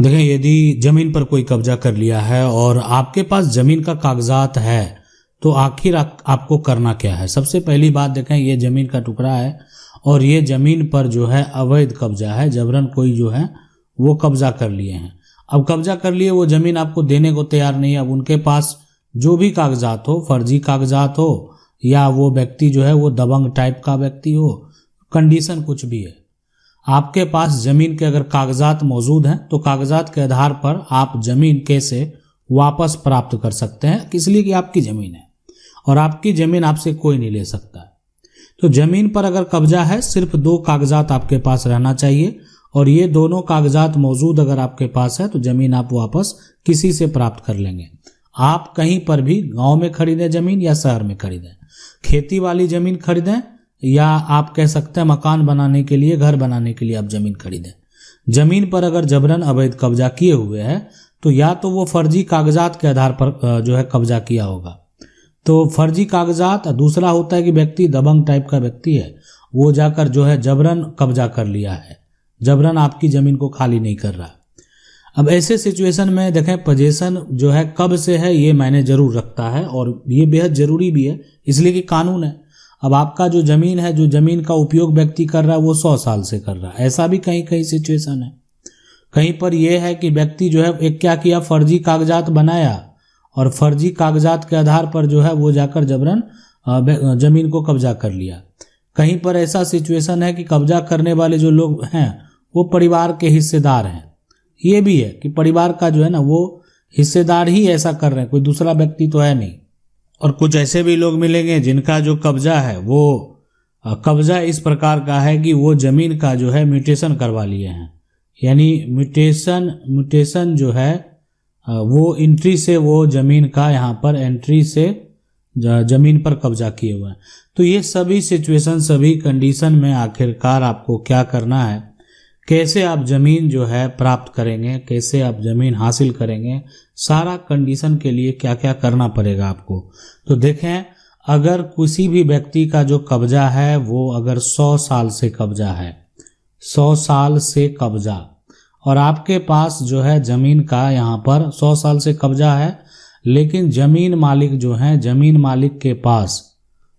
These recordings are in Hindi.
देखें, यदि जमीन पर कोई कब्जा कर लिया है और आपके पास जमीन का कागजात है तो आखिर आपको करना क्या है। सबसे पहली बात देखें, ये जमीन का टुकड़ा है और ये जमीन पर जो है अवैध कब्जा है, जबरन कोई जो है वो कब्जा कर लिए हैं। अब कब्जा कर लिए, वो जमीन आपको देने को तैयार नहीं है। अब उनके पास जो भी कागजात हो, फर्जी कागजात हो या वो व्यक्ति जो है वो दबंग टाइप का व्यक्ति हो, कंडीशन कुछ भी है, आपके पास जमीन के अगर कागजात मौजूद हैं तो कागजात के आधार पर आप जमीन कैसे वापस प्राप्त कर सकते हैं, इसलिए कि आपकी जमीन है और आपकी जमीन आपसे कोई नहीं ले सकता है। तो जमीन पर अगर कब्जा है, सिर्फ 2 कागजात आपके पास रहना चाहिए और ये दोनों कागजात मौजूद अगर आपके पास है तो जमीन आप वापस किसी से प्राप्त कर लेंगे। आप कहीं पर भी गांव में खरीदें जमीन या शहर में खरीदें, खेती वाली जमीन खरीदें या आप कह सकते हैं मकान बनाने के लिए, घर बनाने के लिए आप जमीन खरीदें। जमीन पर अगर जबरन अवैध कब्जा किए हुए हैं तो या तो वो फर्जी कागजात के आधार पर जो है कब्जा किया होगा, तो फर्जी कागजात। दूसरा होता है कि व्यक्ति दबंग टाइप का व्यक्ति है, वो जाकर जो है जबरन कब्जा कर लिया है, जबरन आपकी जमीन को खाली नहीं कर रहा। अब ऐसे सिचुएशन में देखें, पोजीशन जो है कब से है ये मायने जरूर रखता है और ये बेहद जरूरी भी है, इसलिए कि कानून है। अब आपका जो जमीन है, जो जमीन का उपयोग व्यक्ति कर रहा है वो 100 साल से कर रहा है, ऐसा भी कहीं कहीं सिचुएशन है। कहीं पर यह है कि व्यक्ति जो है एक क्या किया, फर्जी कागजात बनाया और फर्जी कागजात के आधार पर जो है वो जाकर जबरन जमीन को कब्जा कर लिया। कहीं पर ऐसा सिचुएशन है कि कब्जा करने वाले जो लोग हैं वो परिवार के हिस्सेदार हैं। ये भी है कि परिवार का जो है ना वो हिस्सेदार ही ऐसा कर रहे हैं, कोई दूसरा व्यक्ति तो है नहीं। और कुछ ऐसे भी लोग मिलेंगे जिनका जो कब्जा है वो कब्जा इस प्रकार का है कि वो जमीन का जो है म्यूटेशन करवा लिए हैं, यानी म्यूटेशन जो है वो एंट्री से वो जमीन का यहाँ पर एंट्री से जमीन पर कब्जा किए हुए हैं। तो ये सभी सिचुएशन, सभी कंडीशन में आखिरकार आपको क्या करना है, कैसे आप जमीन जो है प्राप्त करेंगे, कैसे आप जमीन हासिल करेंगे, सारा कंडीशन के लिए क्या क्या करना पड़ेगा आपको। तो देखें, अगर किसी भी व्यक्ति का जो कब्जा है वो अगर 100 साल से कब्जा है, 100 साल से कब्जा, और आपके पास जो है जमीन का यहाँ पर 100 साल से कब्जा है, लेकिन जमीन मालिक जो है, जमीन मालिक के पास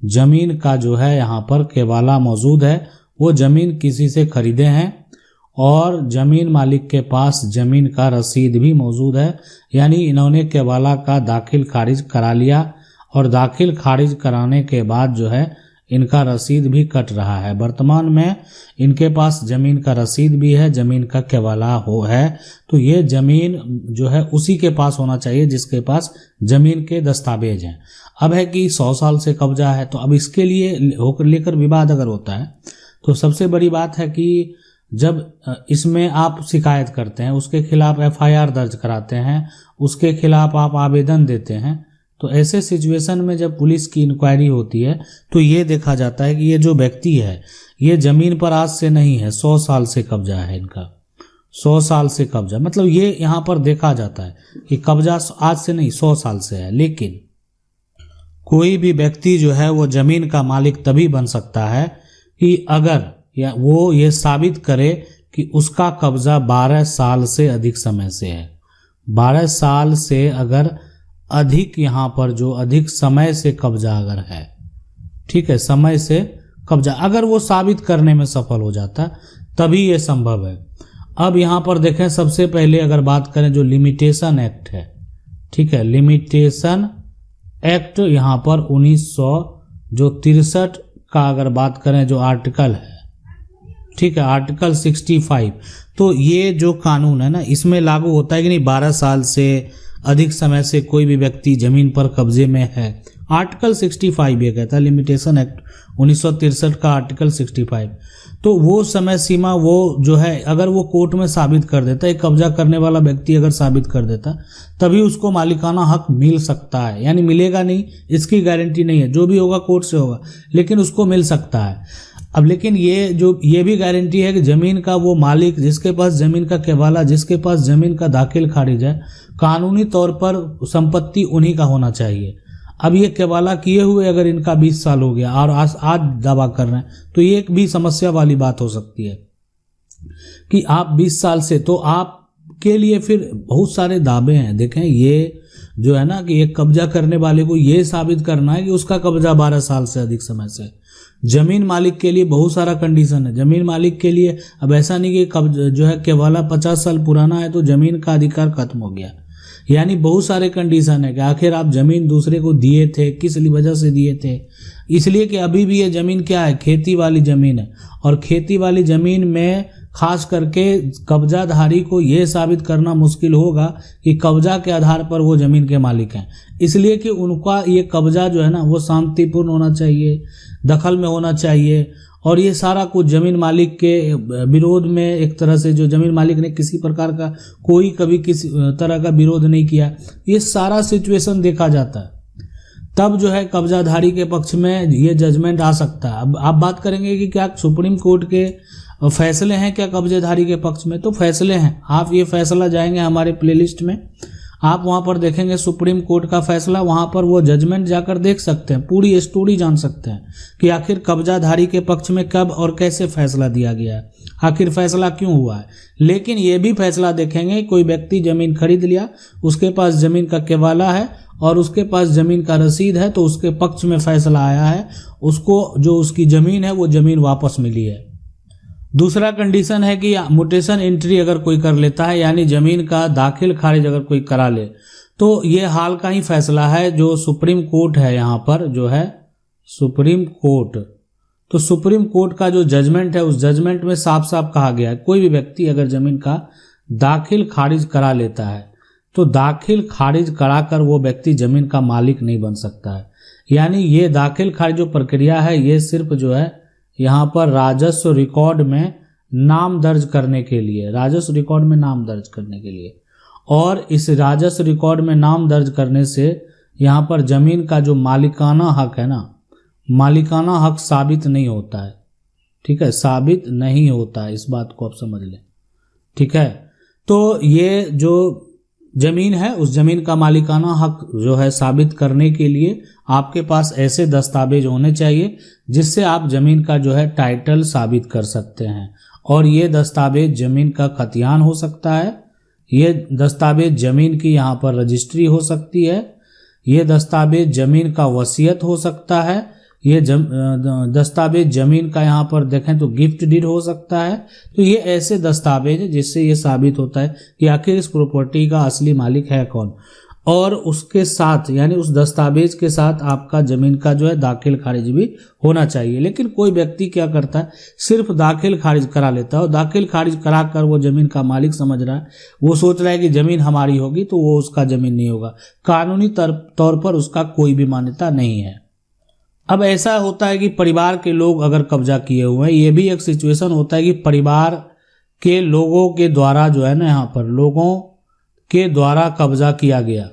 जमीन का जो है यहाँ पर केवाला मौजूद है, वो जमीन किसी से खरीदे हैं और जमीन मालिक के पास जमीन का रसीद भी मौजूद है, यानी इन्होंने केवाला का दाखिल खारिज करा लिया और दाखिल खारिज कराने के बाद जो है इनका रसीद भी कट रहा है। वर्तमान में इनके पास जमीन का रसीद भी है, जमीन का केवाला है, तो ये जमीन जो है उसी के पास होना चाहिए जिसके पास जमीन के दस्तावेज हैं। अब है कि 100 साल से कब्जा है, तो अब इसके लिए लेकर विवाद अगर होता है तो सबसे बड़ी बात है कि जब इसमें आप शिकायत करते हैं, उसके खिलाफ FIR दर्ज कराते हैं, उसके खिलाफ आप आवेदन देते हैं, तो ऐसे सिचुएशन में जब पुलिस की इंक्वायरी होती है तो ये देखा जाता है कि ये जो व्यक्ति है ये जमीन पर आज से नहीं है, 100 साल से कब्जा है इनका, 100 साल से कब्जा, मतलब ये यहाँ पर देखा जाता है कि कब्जा आज से नहीं 100 साल से है। लेकिन कोई भी व्यक्ति जो है वो जमीन का मालिक तभी बन सकता है कि अगर या वो ये साबित करे कि उसका कब्जा 12 साल से अधिक समय से है। 12 साल से अगर अधिक यहाँ पर जो अधिक समय से कब्जा अगर है, ठीक है, समय से कब्जा अगर वो साबित करने में सफल हो जाता तभी ये संभव है। अब यहाँ पर देखें, सबसे पहले अगर बात करें जो लिमिटेशन एक्ट है, ठीक है, लिमिटेशन एक्ट यहाँ पर 1963 का अगर बात करें जो आर्टिकल है, ठीक है, आर्टिकल 65, तो ये जो कानून है ना इसमें लागू होता है कि नहीं, 12 साल से अधिक समय से कोई भी व्यक्ति जमीन पर कब्जे में है। आर्टिकल 65 ये कहता है, लिमिटेशन एक्ट 1963 का आर्टिकल 65, तो वो समय सीमा वो जो है अगर वो कोर्ट में साबित कर देता, एक कब्जा करने वाला व्यक्ति अगर साबित कर देता तभी उसको मालिकाना हक मिल सकता है, यानी मिलेगा नहीं इसकी गारंटी नहीं है, जो भी होगा कोर्ट से होगा, लेकिन उसको मिल सकता है। अब लेकिन ये भी गारंटी है कि जमीन का वो मालिक जिसके पास जमीन का केवाला, जिसके पास जमीन का दाखिल खारिज है, कानूनी तौर पर संपत्ति उन्हीं का होना चाहिए। अब ये केवाला किए हुए अगर इनका 20 साल हो गया और आज दावा कर रहे हैं तो ये एक भी समस्या वाली बात हो सकती है कि आप 20 साल से, तो आप के लिए फिर बहुत सारे दावे हैं। देखें, ये जो है ना कि एक कब्जा करने वाले को ये साबित करना है कि उसका कब्जा 12 साल से अधिक समय से। जमीन मालिक के लिए बहुत सारा कंडीशन है। जमीन मालिक के लिए अब ऐसा नहीं कि कब्जा जो है केवल 50 साल पुराना है तो जमीन का अधिकार खत्म हो गया, यानी बहुत सारे कंडीशन है कि आखिर आप जमीन दूसरे को दिए थे, किस वजह से दिए थे। इसलिए कि अभी भी ये जमीन क्या है, खेती वाली जमीन है, और खेती वाली जमीन में खास करके कब्जाधारी को यह साबित करना मुश्किल होगा कि कब्जा के आधार पर वो जमीन के मालिक हैं। इसलिए कि उनका ये कब्जा जो है ना वो शांतिपूर्ण होना चाहिए, दखल में होना चाहिए, और ये सारा कुछ जमीन मालिक के विरोध में, एक तरह से जो जमीन मालिक ने किसी प्रकार का कोई कभी किसी तरह का विरोध नहीं किया, ये सारा सिचुएशन देखा जाता है, तब जो है कब्जाधारी के पक्ष में ये जजमेंट आ सकता है। अब आप बात करेंगे कि क्या सुप्रीम कोर्ट के फैसले हैं क्या कब्जेधारी के पक्ष में, तो फैसले हैं। आप ये फैसला जाएंगे हमारे प्लेलिस्ट में, आप वहां पर देखेंगे सुप्रीम कोर्ट का फैसला, वहां पर वो जजमेंट जाकर देख सकते हैं, पूरी स्टोरी जान सकते हैं कि आखिर कब्जाधारी के पक्ष में कब और कैसे फैसला दिया गया है, आखिर फैसला क्यों हुआ है। लेकिन ये भी फैसला देखेंगे, कोई व्यक्ति जमीन खरीद लिया, उसके पास जमीन का केवाला है और उसके पास जमीन का रसीद है, तो उसके पक्ष में फैसला आया है, उसको जो उसकी जमीन है वो जमीन वापस मिली है। दूसरा कंडीशन है कि म्यूटेशन एंट्री अगर कोई कर लेता है, यानी जमीन का दाखिल खारिज अगर कोई करा ले, तो ये हाल का ही फैसला है जो सुप्रीम कोर्ट है, यहाँ पर जो है सुप्रीम कोर्ट, तो सुप्रीम कोर्ट का जो जजमेंट है उस जजमेंट में साफ साफ कहा गया है कोई भी व्यक्ति अगर जमीन का दाखिल खारिज करा लेता है तो दाखिल खारिज कराकर वो व्यक्ति जमीन का मालिक नहीं बन सकता है। यानी ये दाखिल खारिज जो प्रक्रिया है ये सिर्फ जो है यहाँ पर राजस्व रिकॉर्ड में नाम दर्ज करने के लिए, राजस्व रिकॉर्ड में नाम दर्ज करने के लिए, और इस राजस्व रिकॉर्ड में नाम दर्ज करने से यहाँ पर जमीन का जो मालिकाना हक है ना, मालिकाना हक साबित नहीं होता है। ठीक है, साबित नहीं होता है, इस बात को आप समझ लें। ठीक है, तो ये जो जमीन है उस जमीन का मालिकाना हक जो है साबित करने के लिए आपके पास ऐसे दस्तावेज होने चाहिए जिससे आप जमीन का जो है टाइटल साबित कर सकते हैं। और ये दस्तावेज जमीन का खतियान हो सकता है, ये दस्तावेज जमीन की यहाँ पर रजिस्ट्री हो सकती है, ये दस्तावेज जमीन का वसीयत हो सकता है, ये दस्तावेज जमीन का यहाँ पर देखें तो गिफ्ट डीड हो सकता है। तो ये ऐसे दस्तावेज है जिससे ये साबित होता है कि आखिर इस प्रॉपर्टी का असली मालिक है कौन, और उसके साथ यानी उस दस्तावेज के साथ आपका जमीन का जो है दाखिल खारिज भी होना चाहिए। लेकिन कोई व्यक्ति क्या करता है, सिर्फ दाखिल खारिज करा लेता है, और दाखिल खारिज करा कर वो जमीन का मालिक समझ रहा है, वो सोच रहा है कि जमीन हमारी होगी, तो वो उसका जमीन नहीं होगा, कानूनी तौर पर उसका कोई भी मान्यता नहीं है। अब ऐसा होता है कि परिवार के लोग अगर कब्जा किए हुए हैं, ये भी एक सिचुएशन होता है कि परिवार के लोगों के द्वारा जो है ना, यहाँ पर लोगों के द्वारा कब्जा किया गया।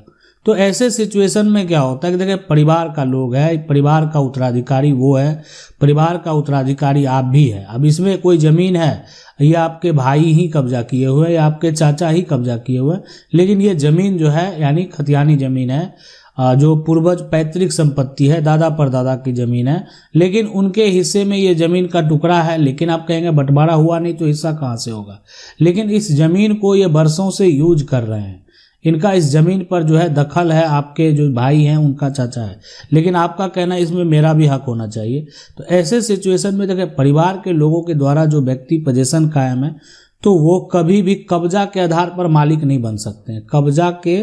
तो ऐसे सिचुएशन में क्या होता है कि देखिए परिवार का लोग है, परिवार का उत्तराधिकारी वो है, परिवार का उत्तराधिकारी आप भी है। अब इसमें कोई जमीन है, ये आपके भाई ही कब्जा किए हुए या आपके चाचा ही कब्जा किए हुए, लेकिन ये जमीन जो है यानी खतियानी जमीन है, जो पूर्वज पैतृक संपत्ति है, दादा परदादा की जमीन है, लेकिन उनके हिस्से में ये जमीन का टुकड़ा है। लेकिन आप कहेंगे बंटवारा हुआ नहीं तो हिस्सा कहाँ से होगा, लेकिन इस जमीन को ये बरसों से यूज कर रहे हैं, इनका इस जमीन पर जो है दखल है, आपके जो भाई हैं उनका चाचा है, लेकिन आपका कहना है इसमें मेरा भी हक होना चाहिए। तो ऐसे सिचुएशन में देखिए परिवार के लोगों के द्वारा जो व्यक्ति पोजीशन कायम है तो वो कभी भी कब्जा के आधार पर मालिक नहीं बन सकते हैं, कब्जा के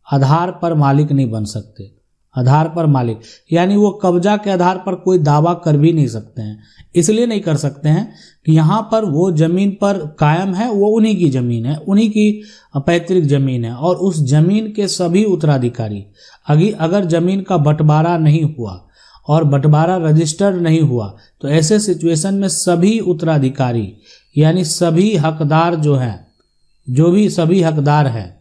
आधार पर मालिक नहीं बन सकते, आधार पर मालिक यानी वो कब्जा के आधार पर कोई दावा कर भी नहीं सकते हैं। इसलिए नहीं कर सकते हैं कि यहाँ पर वो जमीन पर कायम है, वो उन्हीं की जमीन है, उन्हीं की पैतृक जमीन है, और उस जमीन के सभी उत्तराधिकारी अगर जमीन का बंटवारा नहीं हुआ और बंटवारा रजिस्टर्ड नहीं हुआ तो ऐसे सिचुएशन में सभी उत्तराधिकारी यानी सभी हकदार जो हैं, जो भी सभी हकदार हैं,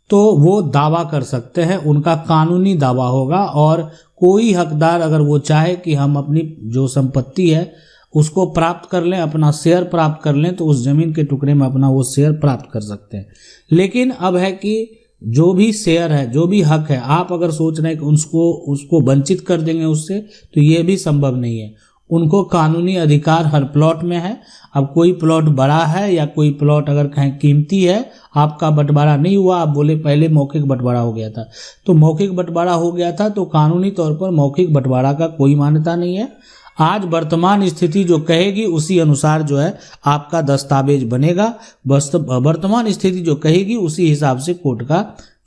तो वो दावा कर सकते हैं, उनका कानूनी दावा होगा। और कोई हकदार अगर वो चाहे कि हम अपनी जो संपत्ति है उसको प्राप्त कर लें, अपना शेयर प्राप्त कर लें, तो उस जमीन के टुकड़े में अपना वो शेयर प्राप्त कर सकते हैं। लेकिन अब है कि जो भी शेयर है, जो भी हक है, आप अगर सोच रहे हैं कि उसको वंचित कर देंगे उससे, तो ये भी संभव नहीं है। उनको कानूनी अधिकार हर प्लॉट में है। अब कोई प्लॉट बड़ा है या कोई प्लॉट अगर कहीं कीमती है, आपका बंटवारा नहीं हुआ, आप बोले पहले मौखिक बंटवारा हो गया था, तो मौखिक बंटवारा हो गया था तो कानूनी तौर पर मौखिक बंटवारा का कोई मान्यता नहीं है। आज वर्तमान स्थिति जो कहेगी उसी अनुसार जो है आपका दस्तावेज बनेगा। वर्तमान स्थिति जो कहेगी उसी हिसाब से कोर्ट का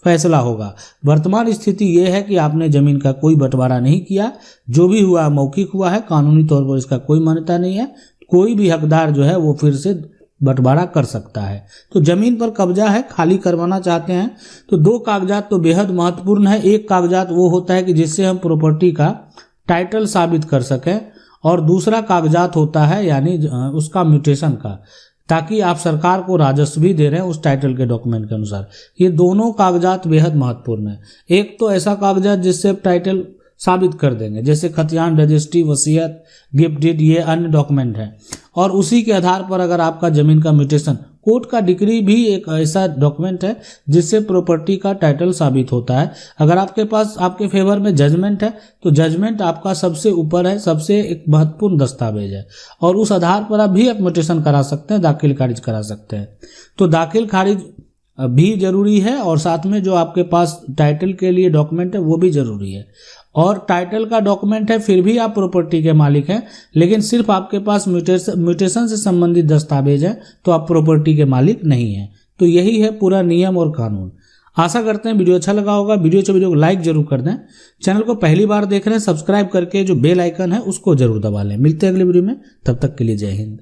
फैसला होगा। वर्तमान स्थिति ये है कि आपने जमीन का कोई बंटवारा नहीं किया, जो भी हुआ मौखिक हुआ है, कानूनी तौर पर इसका कोई मान्यता नहीं है। कोई भी हकदार जो है वो फिर से बंटवारा कर सकता है। तो जमीन पर कब्जा है, खाली करवाना चाहते हैं तो दो कागजात तो बेहद महत्वपूर्ण है। एक कागजात वो होता है कि जिससे हम प्रॉपर्टी का टाइटल साबित कर सकें, और दूसरा कागजात होता है यानी उसका म्यूटेशन का, ताकि आप सरकार को राजस्व भी दे रहे हैं उस टाइटल के डॉक्यूमेंट के अनुसार। ये दोनों कागजात बेहद महत्वपूर्ण है। एक तो ऐसा कागजात जिससे आप टाइटल साबित कर देंगे, जैसे खतियान, रजिस्ट्री, वसीयत, गिफ्ट डीड, ये अन्य डॉक्यूमेंट है, और उसी के आधार पर अगर आपका जमीन का म्यूटेशन, कोर्ट का डिक्री भी एक ऐसा डॉक्यूमेंट है जिससे प्रॉपर्टी का टाइटल साबित होता है। अगर आपके पास आपके फेवर में जजमेंट है तो जजमेंट आपका सबसे ऊपर है, सबसे एक महत्वपूर्ण दस्तावेज है, और उस आधार पर आप भी आप म्यूटेशन करा सकते हैं, दाखिल खारिज करा सकते हैं। तो दाखिल खारिज भी जरूरी है, और साथ में जो आपके पास टाइटल के लिए डॉक्यूमेंट है वो भी जरूरी है। और टाइटल का डॉक्यूमेंट है फिर भी आप प्रॉपर्टी के मालिक हैं, लेकिन सिर्फ आपके पास म्यूटेशन से संबंधित दस्तावेज है तो आप प्रॉपर्टी के मालिक नहीं हैं। तो यही है पूरा नियम और कानून। आशा करते हैं वीडियो अच्छा लगा होगा। वीडियो को लाइक जरूर कर दें। चैनल को पहली बार देख रहे हैं, सब्सक्राइब करके जो बेल आइकन है उसको जरूर दबा लें। मिलते हैं अगले वीडियो में, तब तक के लिए जय हिंद।